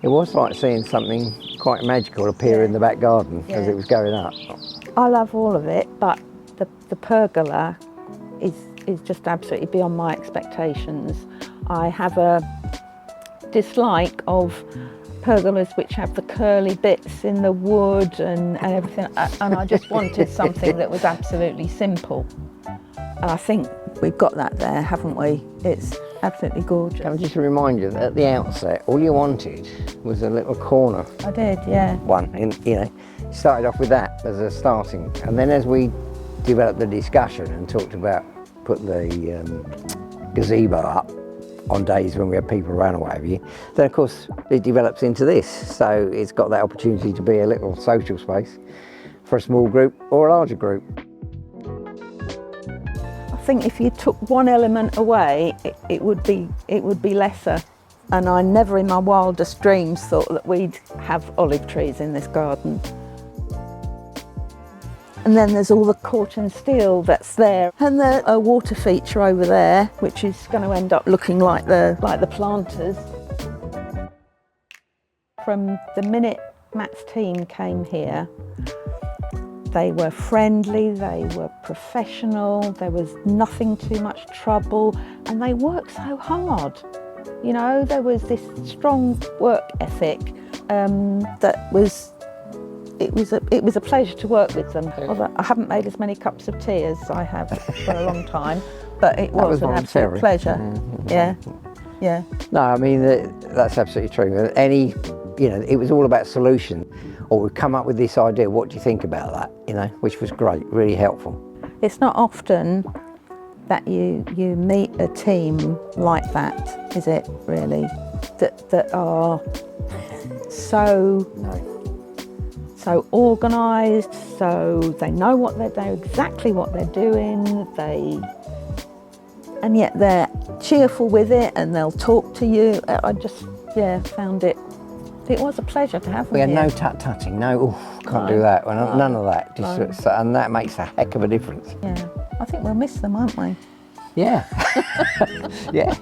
It was like seeing something quite magical appear in the back garden as it was going up. I love all of it, but the pergola is just absolutely beyond my expectations. I have a dislike of pergolas which have the curly bits in the wood and everything, and I just wanted something that was absolutely simple. And I think we've got that there, haven't we? It's absolutely gorgeous. Can I just remind you that at the outset, all you wanted was a little corner. I did, yeah. One, and started off with that as a starting, and then as we developed the discussion and talked about putting the gazebo up on days when we have people around or whatever, then of course it develops into this. So it's got that opportunity to be a little social space for a small group or a larger group. I think if you took one element away, it would be lesser. And I never in my wildest dreams thought that we'd have olive trees in this garden. And then there's all the corten steel that's there, and a water feature over there, which is going to end up looking like the planters. From the minute Matt's team came here, they were friendly, they were professional, there was nothing too much trouble, and they worked so hard. You know, there was this strong work ethic that was. It was a pleasure to work with them. Although I haven't made as many cups of tea as I have for a long time, but it was an absolute pleasure. Yeah. No, I mean that's absolutely true. It was all about solution. Or we've come up with this idea. What do you think about that? Which was great, really helpful. It's not often that you meet a team like that, is it? Really, that are so organised, so they know exactly what they're doing, and yet they're cheerful with it and they'll talk to you. I just, found it was a pleasure to have them. We had here. no tut-tutting, can't do that, none of that. And that makes a heck of a difference. Yeah, I think we'll miss them, won't we? Yeah. Yeah.